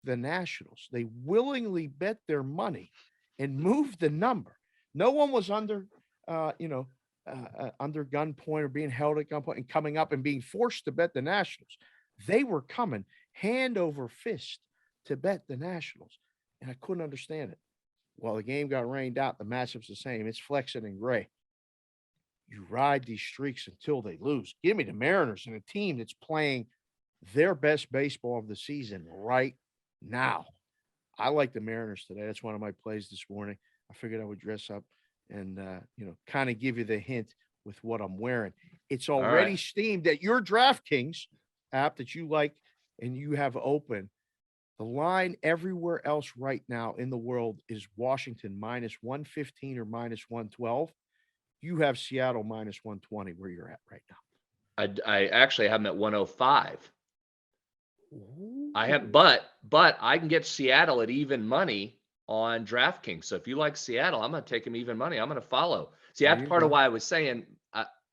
the Nationals. They willingly bet their money and moved the number. No one was under gunpoint or being held at gunpoint and coming up and being forced to bet the Nationals. They were coming hand over fist to bet the Nationals, and I couldn't understand it. Well, the game got rained out. The matchup's the same. It's Flexen and Gray. You ride these streaks until they lose. Give me the Mariners and a team that's playing their best baseball of the season right now. I like the Mariners today. That's one of my plays this morning. I figured I would dress up and kind of give you the hint with what I'm wearing. It's All right. already steamed at your DraftKings app that you like and you have open. The line everywhere else right now in the world is Washington minus 115 or minus 112. You have Seattle minus 120 where you're at right now. I actually have them at 105. I have, Ooh. but I can get Seattle at even money on DraftKings. So if you like Seattle, I'm going to take them even money. I'm going to follow. See, There that's you part of go. why I was saying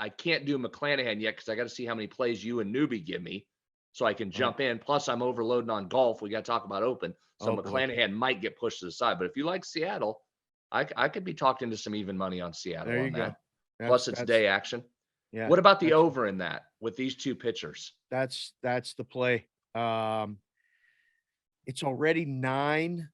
I can't do McClanahan yet because I got to see how many plays you and Newbie give me so I can Oh, jump in. Plus, I'm overloading on golf. We got to talk about open. So oh boy. McClanahan might get pushed to the side. But if you like Seattle, I could be talked into some even money on Seattle There you on go. that. Plus, it's That's day action. yeah, What about the that's over in that with these two pitchers? that's the play. It's already 9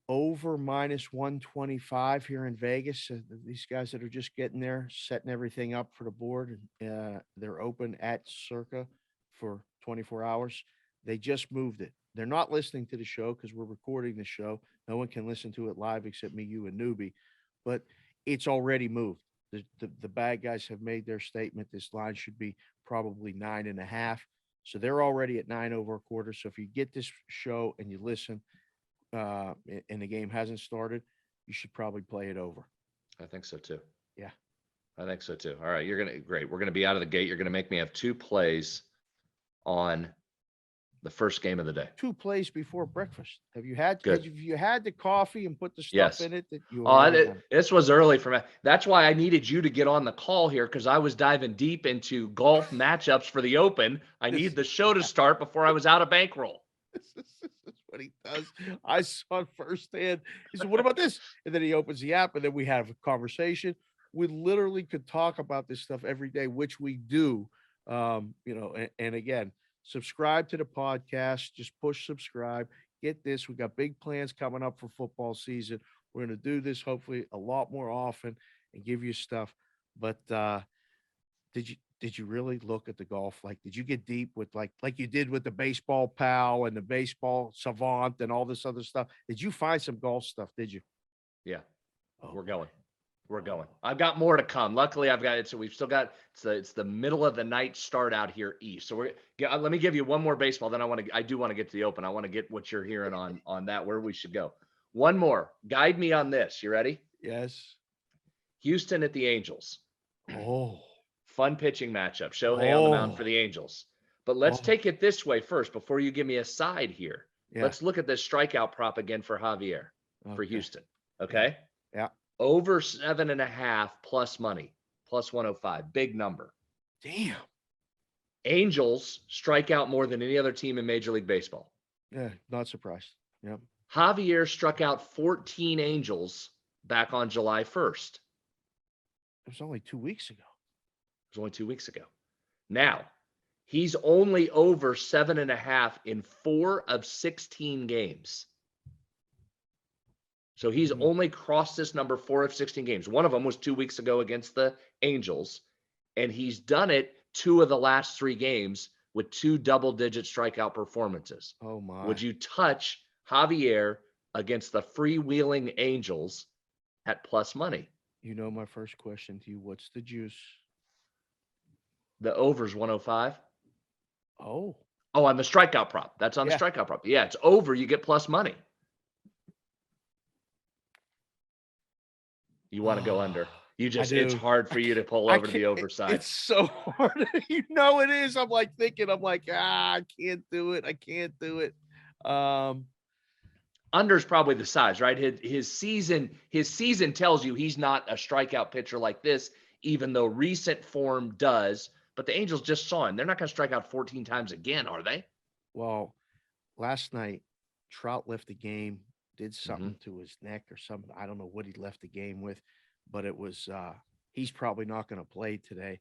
over minus 125 here in Vegas. These guys that are just getting there, setting everything up for the board, they're open at Circa for 24 hours. They just moved it. They're not listening to the show because we're recording the show. No one can listen to it live except me, you, and Newbie. But it's already moved. The bad guys have made their statement. This line should be probably 9.5. So they're already at 9 over a quarter. So if you get this show and you listen, and the game hasn't started, you should probably play it over. I think so too. Yeah. I think so too. All right, great. We're gonna be out of the gate. You're gonna make me have two plays on the first game of the day. 2 plays before breakfast. Good. Have you had the coffee and put the stuff Yes. in it that you Oh, already done? this was early for me. That's why I needed you to get on the call here because I was diving deep into golf matchups for the Open. I This needed the show to start before I was out of bankroll. this is what he does. I saw it firsthand. He said, "What about this?" And then he opens the app, and then we have a conversation. We literally could talk about this stuff every day, which we do. And again, subscribe to the podcast. Just push subscribe. Get this. We got big plans coming up for football season. We're going to do this hopefully a lot more often and give you stuff. But did you really look at the golf? Like, did you get deep with like you did with the baseball pal and the baseball savant and all this other stuff? Did you find some golf stuff? Did you? Yeah, Oh we're boy. going. We're going. Oh, I've got more to come. Luckily, I've got it. So we've still got it's the middle of the night start out here east. So let me give you one more baseball. Then I do want to get to the Open. I want to get what you're hearing on that where we should go. One more. Guide me on this. You ready? yes. Houston at the Angels. Oh. Fun pitching matchup. Shohei on the mound for Oh. the Angels. But let's Oh. take it this way first before you give me a side here. Yeah. Let's look at this strikeout prop again for Javier for Okay. Houston. Yeah. Okay. Yeah. Over 7.5 plus money, plus 105. Big number. Damn. Angels strike out more than any other team in Major League Baseball. Yeah. Not surprised. Yep. Javier struck out 14 Angels back on July 1st. It was only 2 weeks ago. It was only 2 weeks ago. Now, he's only over 7.5 in 4 of 16 games. So he's Mhm. only crossed this number 4 of 16 games. One of them was 2 weeks ago against the Angels, and he's done it 2 of the last 3 games with 2 double-digit strikeout performances. Oh Would my. you touch Javier against the freewheeling Angels at plus money? My first question to you, what's the juice? The over's 105. Oh. Oh, on the strikeout prop. That's on the Yeah. strikeout prop. Yeah, it's over. You get plus money. You want to go under. I It's do. hard for you to pull over to the over side. It's so hard. It is. I'm like thinking, I can't do it. I can't do it. Um, Under's probably the size, right? His season tells you he's not a strikeout pitcher like this, even though recent form does. But the Angels just saw him. They're not going to strike out 14 times again, are they? well, last night Trout left the game, did Mm-hmm. something to his neck or something. I don't know what he left the game with, but it was he's probably not going to play today.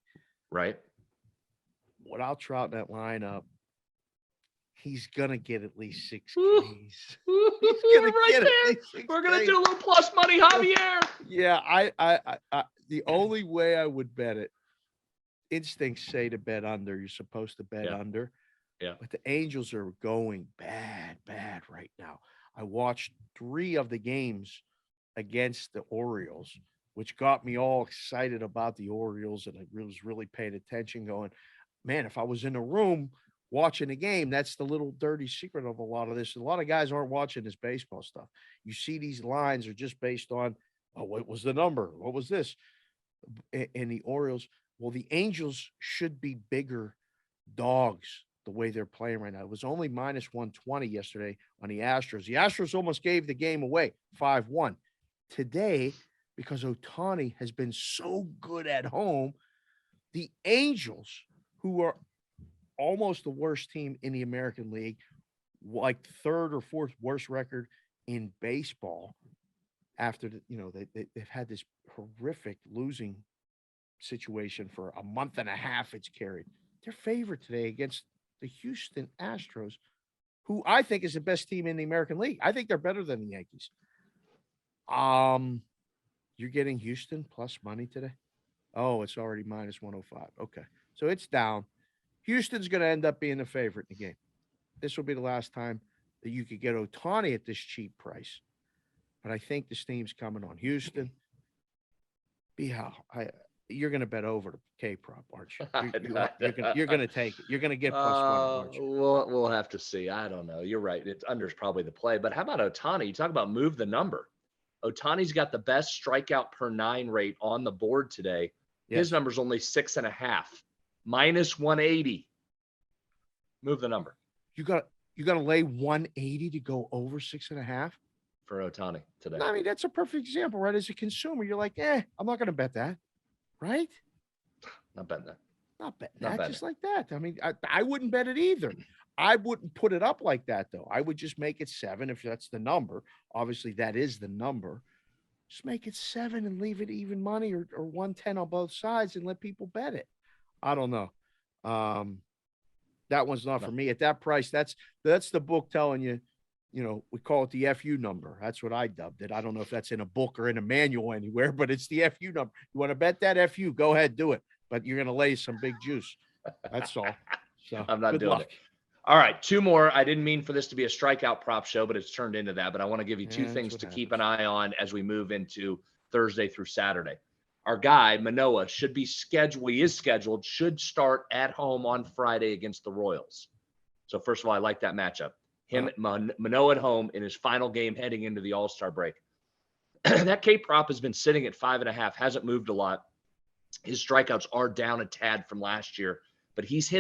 Right. Without Trout in that lineup, he's going to get at least 6 Ooh. Ks. Ooh, He's you're going to right get at there. least 6 We're gonna Ks. do a little plus money, Javier. Yeah, I the only way I would bet it, instincts say to bet under. You're supposed to bet Yeah. under. Yeah. But the Angels are going bad right now. I watched 3 of the games against the Orioles, which got me all excited about the Orioles, and I was really paying attention, going, man, if I was in a room watching a game, that's the little dirty secret of a lot of this. A lot of guys aren't watching this baseball stuff. You see, these lines are just based on, oh, what was the number? What was this? And the Orioles, well, the Angels should be bigger dogs the way they're playing right now. It was only minus 120 yesterday on the Astros. The Astros almost gave the game away 5-1. Today, because Ohtani has been so good at home, the Angels, who are almost the worst team in the American League, like third or fourth worst record in baseball, after they've had this horrific losing situation for a month and a half. It's carried. They're favored today against the Houston Astros, who I think is the best team in the American League. I think they're better than the Yankees. You're getting Houston plus money today? Oh, it's already minus 105. Okay. So it's down. Houston's going to end up being the favorite in the game. This will be the last time that you could get Ohtani at this cheap price. But I think this team's coming on. Houston, you're going to bet over the K prop, aren't you? You're going to take it. You're going to get plus money, aren't you? We'll have to see. I don't know. You're right. It's under's probably the play. But how about Ohtani? You talk about move the number. Ohtani's got the best strikeout per 9 rate on the board today. Yes. His number's only 6.5, minus 180. Move the number You got to lay 180 to go over 6.5 for Ohtani today. I mean, that's a perfect example, right? As a consumer, you're like, I'm not going to bet that, right? Not betting that. Not betting Not that, betting just like that. I mean, I wouldn't bet it either. I wouldn't put it up like that, though. I would just make it 7 if that's the number. Obviously, that is the number. Just make it 7 and leave it even money or 110 on both sides and let people bet it. I don't know. That one's not for me. At that price, that's the book telling you, we call it the FU number. That's what I dubbed it. I don't know if that's in a book or in a manual anywhere, but it's the FU number. You want to bet that FU, go ahead, do it. But you're going to lay some big juice. That's all. So I'm not good doing luck. it. All right, 2 more. I didn't mean for this to be a strikeout prop show, but it's turned into that. But I want to give you 2 That's things what to keep happens. an eye on as we move into Thursday through Saturday. Our guy, Manoah, should be scheduled. He is scheduled, should start at home on Friday against the Royals. So first of all, I like that matchup. Him, Manoah at home in his final game heading into the All-Star break. That K prop has been sitting at 5.5, hasn't moved a lot. His strikeouts are down a tad from last year, but he's hit